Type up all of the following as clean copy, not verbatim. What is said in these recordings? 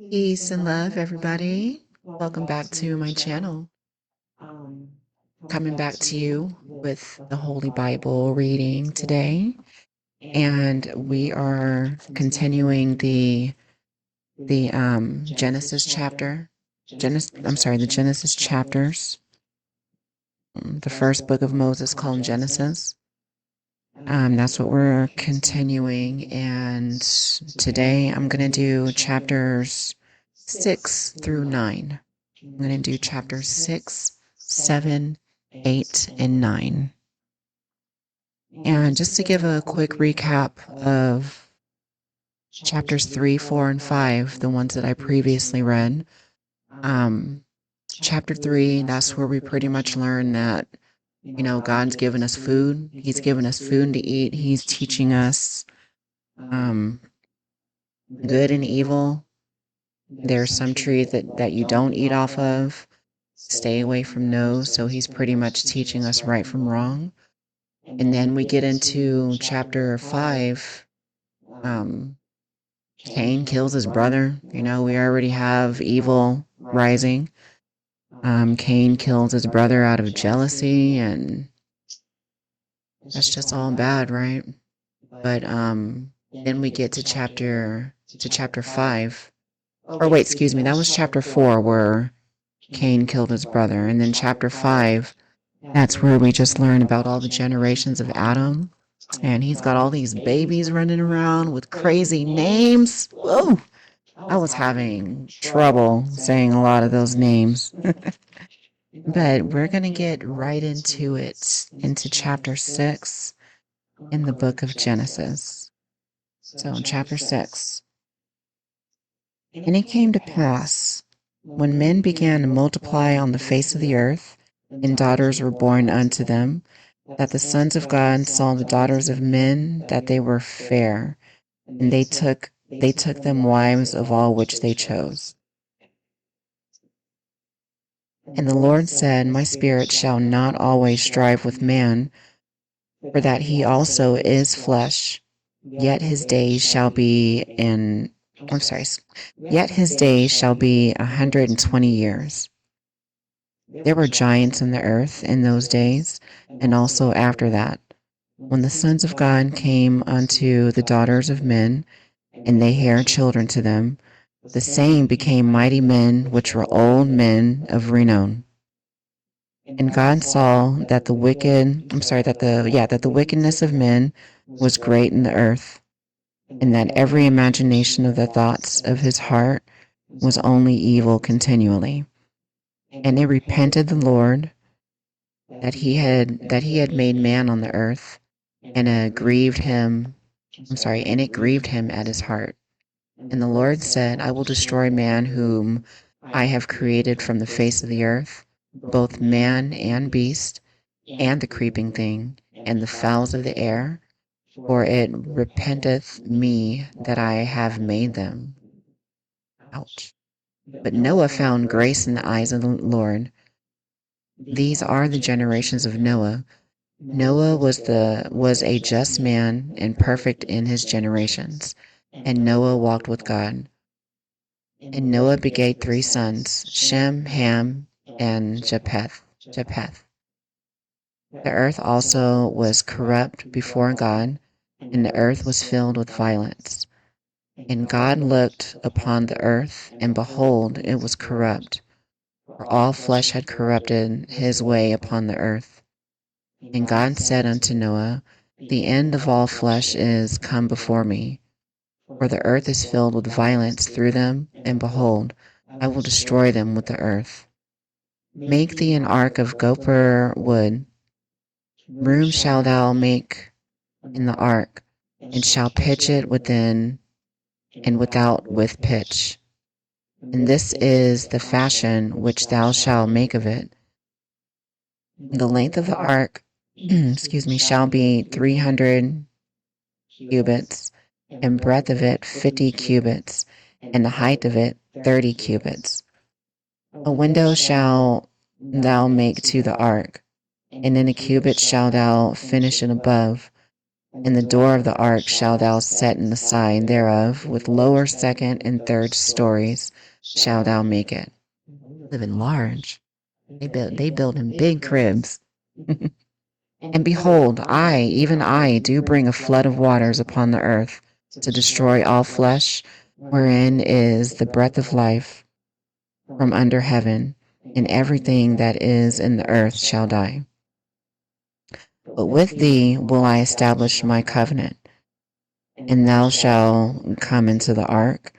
Peace and love, everybody. Welcome back to my channel. Coming back to you with the Holy Bible reading today. And we are continuing the Genesis chapter. The Genesis chapters. The first book of Moses called Genesis. That's what we're continuing. And today I'm going to do chapters 6 through 9. I'm going to do chapters 6, 7, 8, and 9. And just to give a quick recap of chapters 3, 4, and 5, the ones that I previously read. Chapter 3, that's where we pretty much learn that, God's given us food. He's given us food to eat. He's teaching us good and evil. There are some trees that you don't eat off of. Stay away from those. So he's pretty much teaching us right from wrong. And then we get into chapter 5. Cain kills his brother. We already have evil rising. Cain kills his brother out of jealousy, and that's just all bad, right? But then we get to chapter 5. Or wait, excuse me, that was chapter 4 where Cain killed his brother. And then chapter 5, that's where we just learn about all the generations of Adam. And he's got all these babies running around with crazy names. Whoa! I was having trouble saying a lot of those names. But we're going to get right into it, into chapter 6 in the book of Genesis. So chapter 6. And it came to pass, when men began to multiply on the face of the earth, and daughters were born unto them, that the sons of God saw the daughters of men, that they were fair, and they took them wives of all which they chose. And the Lord said, My spirit shall not always strive with man, for that he also is flesh, yet his days shall be 120 years. There were giants in the earth in those days, and also after that, when the sons of God came unto the daughters of men, and they bare children to them, the same became mighty men, which were old men of renown. And God saw that the wickedness of men was great in the earth, and that every imagination of the thoughts of his heart was only evil continually. And it repented the Lord that he had made man on the earth, and it grieved him at his heart. And the Lord said, I will destroy man whom I have created from the face of the earth, both man and beast, and the creeping thing, and the fowls of the air, for it repenteth me that I have made them. Ouch. But Noah found grace in the eyes of the Lord. These are the generations of Noah. Noah was a just man and perfect in his generations, and Noah walked with God. And Noah begat 3 sons, Shem, Ham, and Japheth. The earth also was corrupt before God, and the earth was filled with violence. And God looked upon the earth, and behold, it was corrupt, for all flesh had corrupted his way upon the earth. And God said unto Noah, The end of all flesh is come before me, for the earth is filled with violence through them, and behold, I will destroy them with the earth. Make thee an ark of gopher wood. Room shalt thou make in the ark, and shall pitch it within and without with pitch. And this is the fashion which thou shalt make of it. The length of the ark, shall be 300 cubits, and breadth of it 50 cubits, and the height of it 30 cubits. A window shalt thou make to the ark, and in a cubit shalt thou finish it above. And the door of the ark shalt thou set in the side thereof, with lower, second, and third stories shalt thou make it. Living large. They build in big cribs. And behold, I, even I, do bring a flood of waters upon the earth, to destroy all flesh, wherein is the breath of life from under heaven, and everything that is in the earth shall die. But with thee will I establish my covenant, and thou shalt come into the ark,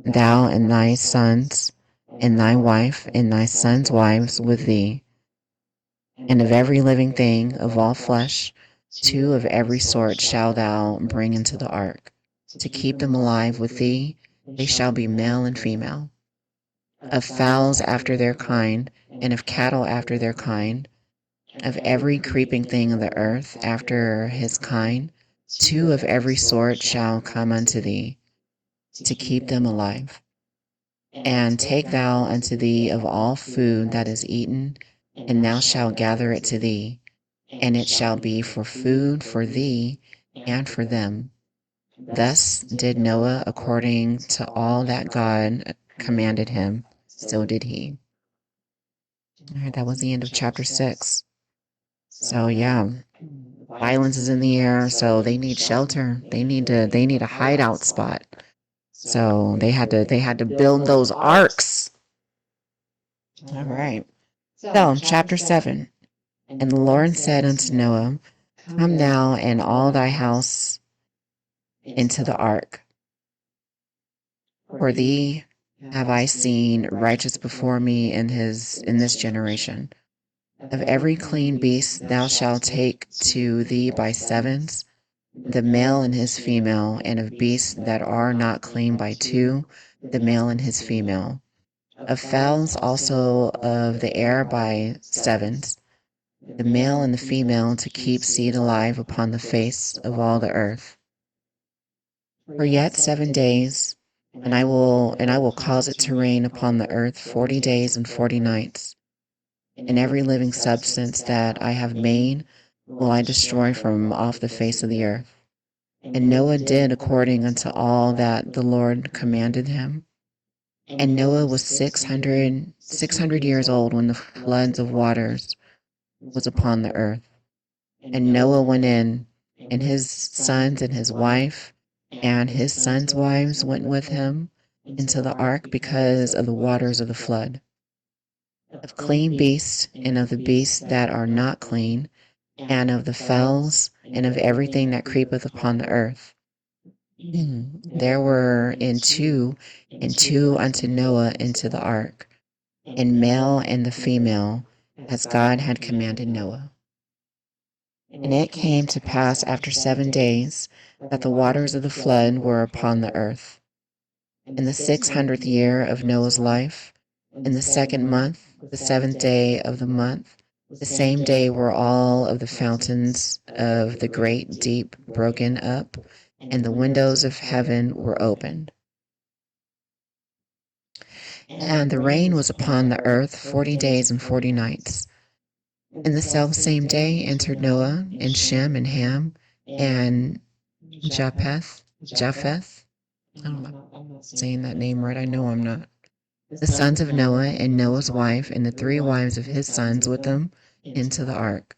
thou and thy sons, and thy wife, and thy sons' wives with thee, and of every living thing of all flesh, 2 of every sort shalt thou bring into the ark, to keep them alive with thee. They shall be male and female. Of fowls after their kind, and of cattle after their kind, of every creeping thing of the earth after his kind, 2 of every sort shall come unto thee, to keep them alive. And take thou unto thee of all food that is eaten, and thou shalt gather it to thee, and it shall be for food for thee and for them. Thus did Noah according to all that God commanded him, so did he. All right, that was the end of chapter 6. So yeah, violence is in the air, so they need shelter. They need a hideout spot. So they had to build those arks. All right. So chapter 7. And the Lord said unto Noah, Come thou and all thy house into the ark. For thee have I seen righteous before me in this generation. Of every clean beast thou shalt take to thee by sevens, the male and his female, and of beasts that are not clean by 2, the male and his female. Of fowls also of the air by sevens, the male and the female, to keep seed alive upon the face of all the earth. For yet 7 days, and I will cause it to rain upon the earth 40 days and 40 nights. And every living substance that I have made will I destroy from off the face of the earth. And Noah did according unto all that the Lord commanded him. And Noah was 600 years old when the floods of waters was upon the earth. And Noah went in, and his sons and his wife, and his sons' wives went with him into the ark because of the waters of the flood. Of clean beasts, and of the beasts that are not clean, and of the fowls, and of everything that creepeth upon the earth. There were in two unto Noah into the ark, and male and the female, as God had commanded Noah. And it came to pass after 7 days that the waters of the flood were upon the earth. In the 600th year of Noah's life, in the 2nd month, the 7th day of the month, the same day were all of the fountains of the great deep broken up, and the windows of heaven were opened. And the rain was upon the earth 40 days and 40 nights. In the selfsame day entered Noah, and Shem, and Ham, and Japheth. I don't know if I'm saying that name right. I know I'm not. The sons of Noah, and Noah's wife, and the 3 wives of his sons with them, into the ark.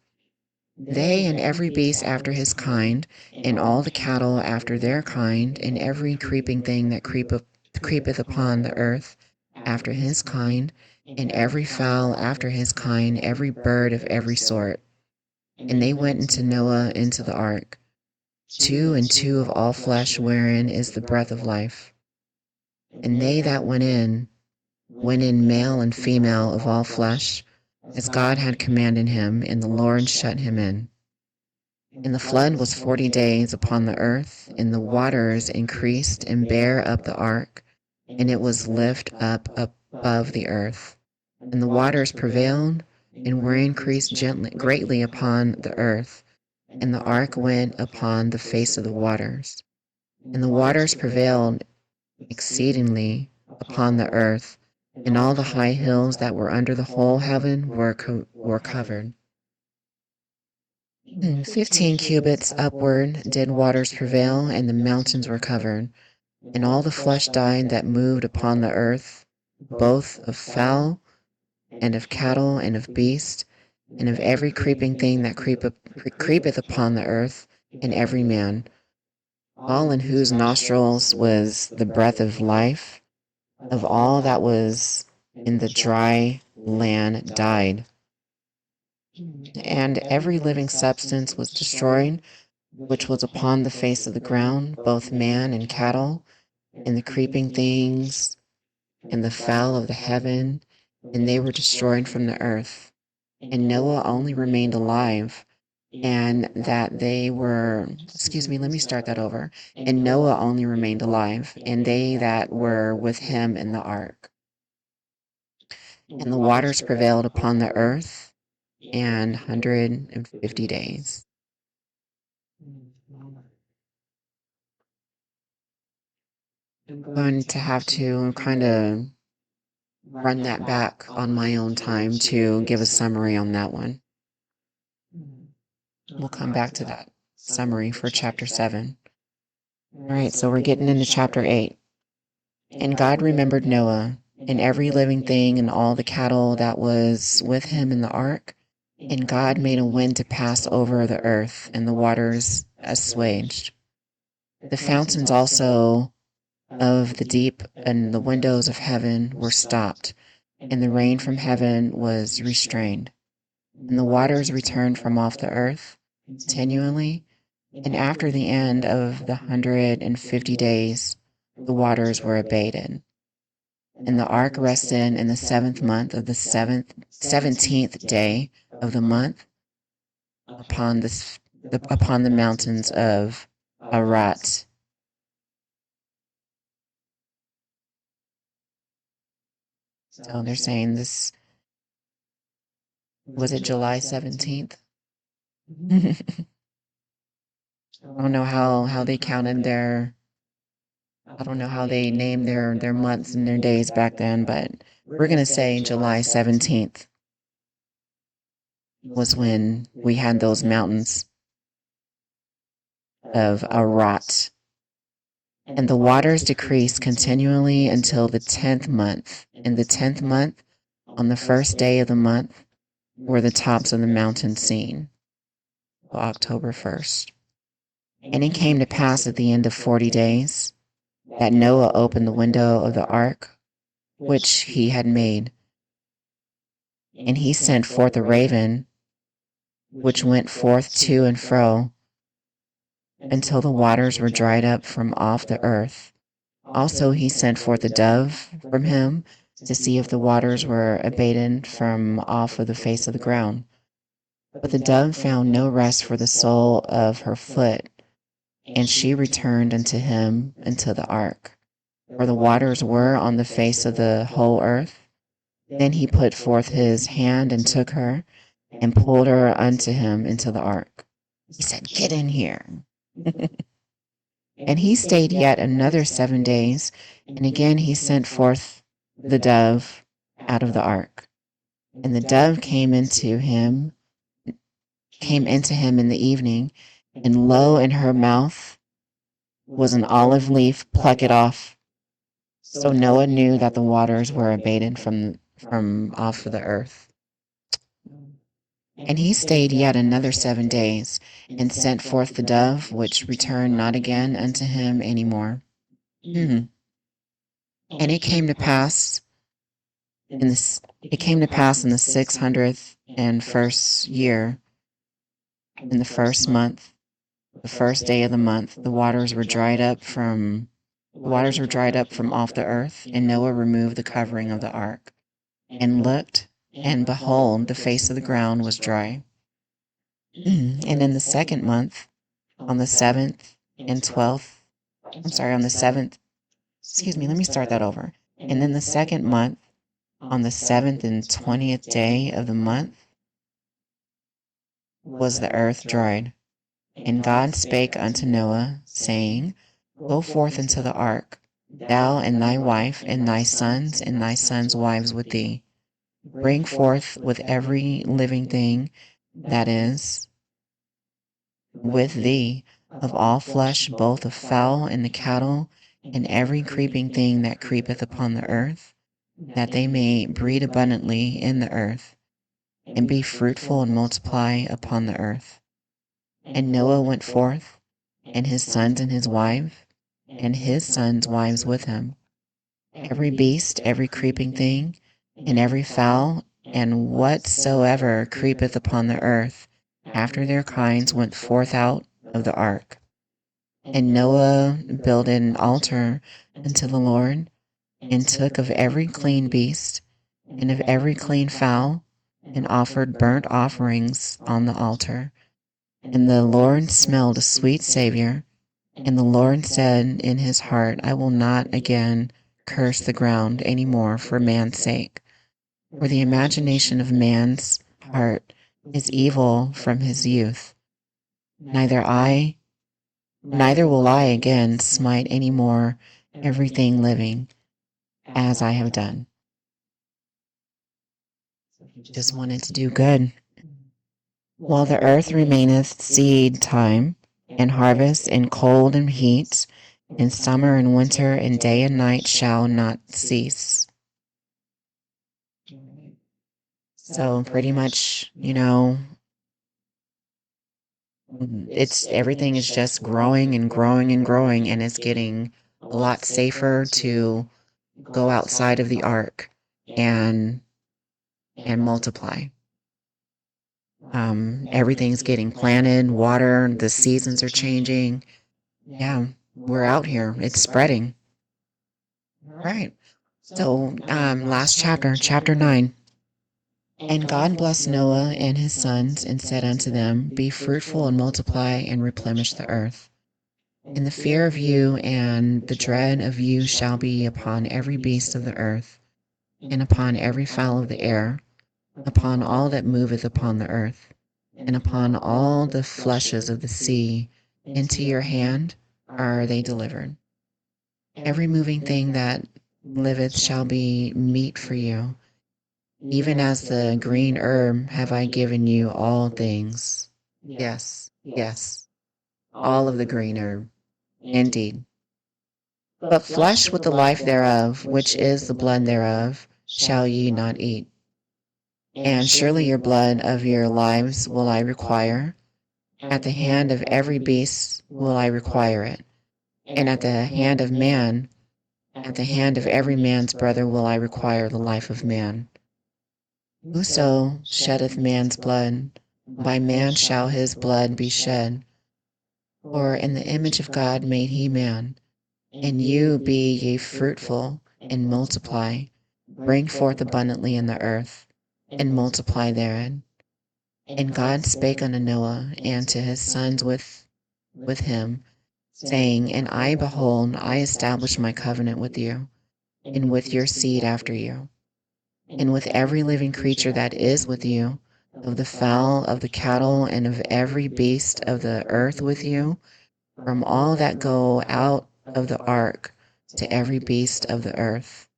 They and every beast after his kind, and all the cattle after their kind, and every creeping thing that creepeth upon the earth after his kind, and every fowl after his kind, every bird of every sort. And they went into Noah into the ark, 2 and 2 of all flesh, wherein is the breath of life. And they that went in male and female of all flesh, as God had commanded him, and the Lord shut him in. And the flood was 40 days upon the earth, and the waters increased and bare up the ark, and it was lift up above the earth. And the waters prevailed, and were increased greatly upon the earth, and the ark went upon the face of the waters. And the waters prevailed exceedingly upon the earth, and all the high hills that were under the whole heaven were covered. 15 cubits upward did waters prevail, and the mountains were covered. And all the flesh died that moved upon the earth, both of fowl, and of cattle, and of beast, and of every creeping thing that creepeth upon the earth, and every man, all in whose nostrils was the breath of life, of all that was in the dry land died. And every living substance was destroyed, which was upon the face of the ground, both man and cattle, and the creeping things, and the fowl of the heaven, and they were destroyed from the earth. And Noah only remained alive, and that they were, excuse me, let me start that over. And Noah only remained alive, and they that were with him in the ark. And the waters prevailed upon the earth, and 150 days. I'm going to have to kind of run that back on my own time to give a summary on that one. We'll come back to that summary for chapter 7. All right, so we're getting into chapter 8. And God remembered Noah and every living thing and all the cattle that was with him in the ark. And God made a wind to pass over the earth, and the waters assuaged. The fountains also of the deep and the windows of heaven were stopped, and the rain from heaven was restrained. And the waters returned from off the earth continually. And after the end of the 150 days, the waters were abated. And the ark rested in the 7th month of the 17th day of the month upon the mountains of Arat. So they're saying this, was it July 17th? I don't know how they counted I don't know how they named their months and their days back then, but we're going to say July 17th was when we had those mountains of Arat. And the waters decreased continually until the 10th month. In the 10th month, on the first day of the month, were the tops of the mountains seen. October 1st. And it came to pass at the end of 40 days that Noah opened the window of the ark which he had made. And he sent forth a raven, which went forth to and fro until the waters were dried up from off the earth. Also he sent forth a dove from him to see if the waters were abated from off of the face of the ground. But the dove found no rest for the sole of her foot, and she returned unto him into the ark, for the waters were on the face of the whole earth. Then he put forth his hand and took her, and pulled her unto him into the ark. He said, "Get in here." And he stayed yet another 7 days, and again he sent forth the dove out of the ark. And the dove came into him in the evening, and lo, in her mouth was an olive leaf plucked off. So Noah knew that the waters were abated from off of the earth. And he stayed yet another 7 days, and sent forth the dove, which returned not again unto him any more. And it came to pass in the 601st year, in the first month, the first day of the month, the waters were dried up from off the earth, and Noah removed the covering of the ark, and looked, and behold, the face of the ground was dry. And in the 2nd month, on the 7th and 12th, on the 7th, let me start that over. And in the 2nd month, on the 7th and 20th day of the month, was the earth dried. And God spake unto Noah, saying, Go forth into the ark, thou and thy wife, and thy sons wives with thee. Bring forth with every living thing that is with thee of all flesh, both of fowl and the cattle, and every creeping thing that creepeth upon the earth, that they may breed abundantly in the earth, and be fruitful and multiply upon the earth. And Noah went forth, and his sons and his wife, and his sons' wives with him, every beast, every creeping thing, and every fowl, and whatsoever creepeth upon the earth, after their kinds went forth out of the ark. And Noah builded an altar unto the Lord, and took of every clean beast, and of every clean fowl, and offered burnt offerings on the altar. And the Lord smelled a sweet savour. And the Lord said in his heart, I will not again curse the ground any more for man's sake. For the imagination of man's heart is evil from his youth. Neither will I again smite any more everything living, as I have done. Just wanted to do good. While the earth remaineth seed time, and harvest, and cold and heat, and summer and winter, and day and night shall not cease. So pretty much, it's everything is just growing and growing and growing, and it's getting a lot safer to go outside of the ark and multiply. Everything's getting planted, water, the seasons are changing. Yeah, we're out here. It's spreading. Right. So, last chapter, chapter 9. And God blessed Noah and his sons, and said unto them, Be fruitful and multiply, and replenish the earth. And the fear of you and the dread of you shall be upon every beast of the earth, and upon every fowl of the air, upon all that moveth upon the earth, and upon all the fleshes of the sea. Into your hand are they delivered. Every moving thing that liveth shall be meat for you. Even as the green herb have I given you all things. Yes, yes, all of the green herb, indeed. But flesh with the life thereof, which is the blood thereof, shall ye not eat. And surely your blood of your lives will I require. At the hand of every beast will I require it. And at the hand of man, at the hand of every man's brother will I require the life of man. Whoso sheddeth man's blood, by man shall his blood be shed. For in the image of God made he man. And you be ye fruitful, and multiply, bring forth abundantly in the earth, and multiply therein. And God spake unto Noah and to his sons with him, saying, And I, behold, I establish my covenant with you, and with your seed after you, and with every living creature that is with you, of the fowl, of the cattle, and of every beast of the earth with you, from all that go out of the ark to every beast of the earth.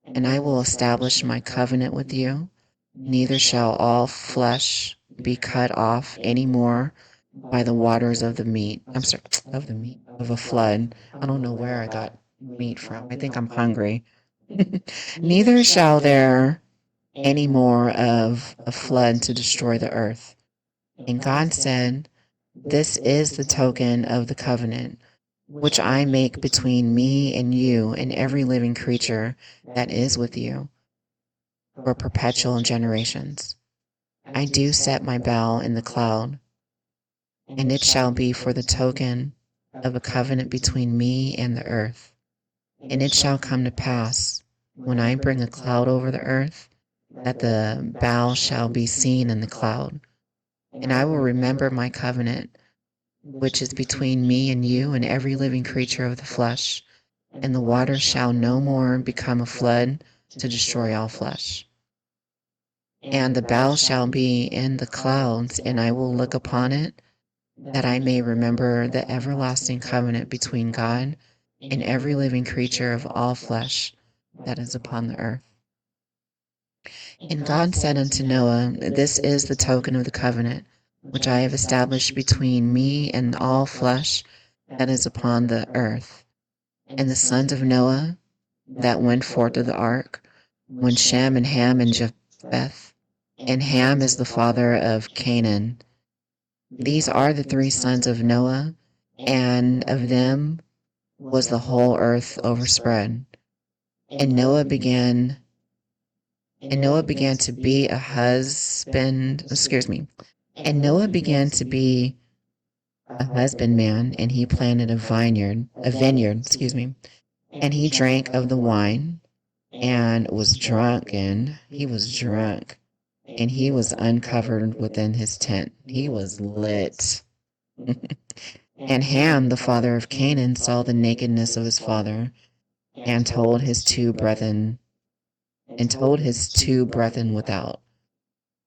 And I will establish my covenant with you, neither shall all flesh be cut off any more by the waters of the meat. Of a flood. I don't know where I got meat from. I think I'm hungry. Neither shall there any more of a flood to destroy the earth. And God said, This is the token of the covenant, which I make between me and you and every living creature that is with you, for perpetual generations. I do set my bow in the cloud, and it shall be for the token of a covenant between me and the earth. And it shall come to pass, when I bring a cloud over the earth, that the bow shall be seen in the cloud. And I will remember my covenant, which is between me and you and every living creature of the flesh, and the water shall no more become a flood to destroy all flesh. And the bow shall be in the clouds, and I will look upon it, that I may remember the everlasting covenant between God and every living creature of all flesh that is upon the earth. And God said unto Noah, This is the token of the covenant, which I have established between me and all flesh that is upon the earth. And the sons of Noah that went forth of the ark, when Shem and Ham and Japheth, and Ham is the father of Canaan. These are the three sons of Noah, and of them was the whole earth overspread. And Noah began to be a husband, and Noah began to be a husbandman, and he planted a vineyard, and he drank of the wine and was drunken. He was drunk, and he was uncovered within his tent. He was lit. And Ham, the father of Canaan, saw the nakedness of his father, and told his two brethren without.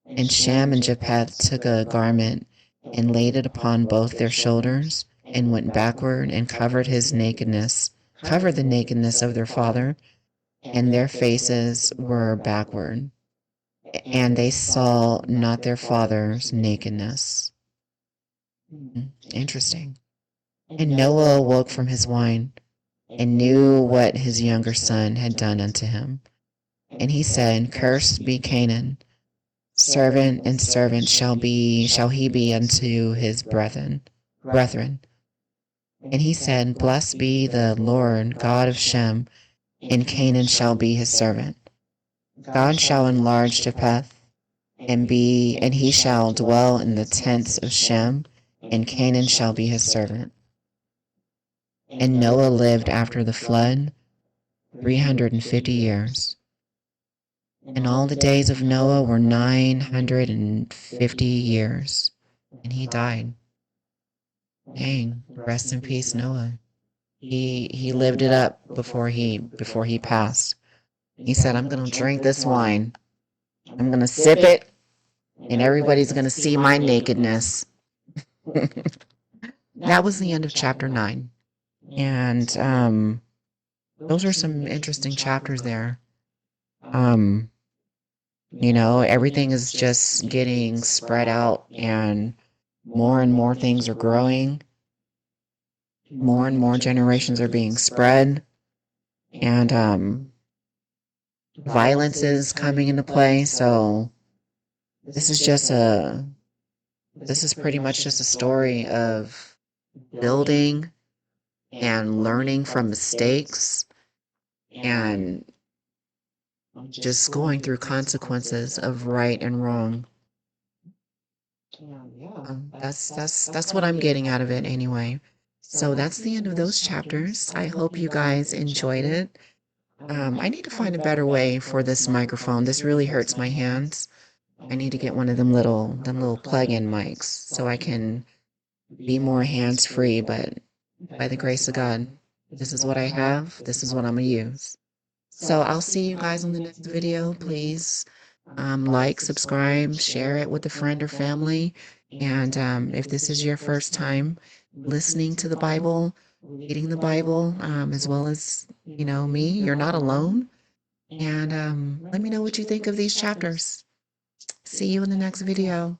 And Shem and Japheth took a garment and laid it upon both their shoulders, and went backward and covered the nakedness of their father, and their faces were backward, and they saw not their father's nakedness. Interesting. And Noah awoke from his wine, and knew what his younger son had done unto him. And he said, Cursed be Canaan, servant and servant shall he be unto his brethren. And he said, Blessed be the Lord God of Shem, and Canaan shall be his servant. God shall enlarge Japheth, and he shall dwell in the tents of Shem, and Canaan shall be his servant. And Noah lived after the flood 350 years. And all the days of Noah were 950 years, and he died. Dang, rest in peace, Noah. He lived it up before he passed. He said, I'm going to drink this wine. I'm going to sip it, and everybody's going to see my nakedness. That was the end of chapter 9. And those are some interesting chapters there. Everything is just getting spread out, and more things are growing. More and more generations are being spread, and violence is coming into play. So this is pretty much just a story of building and learning from mistakes, and just going through consequences of right and wrong. That's what I'm getting out of it anyway. So that's the end of those chapters. I hope you guys enjoyed it. I need to find a better way for this microphone. This really hurts my hands. I need to get one of them little plug-in mics so I can be more hands-free, but by the grace of God, this is what I have. This is what I'm going to use. So I'll see you guys on the next video. Please like, subscribe, share it with a friend or family. And if this is your first time listening to the Bible, reading the Bible, as well as, me, you're not alone. And let me know what you think of these chapters. See you in the next video.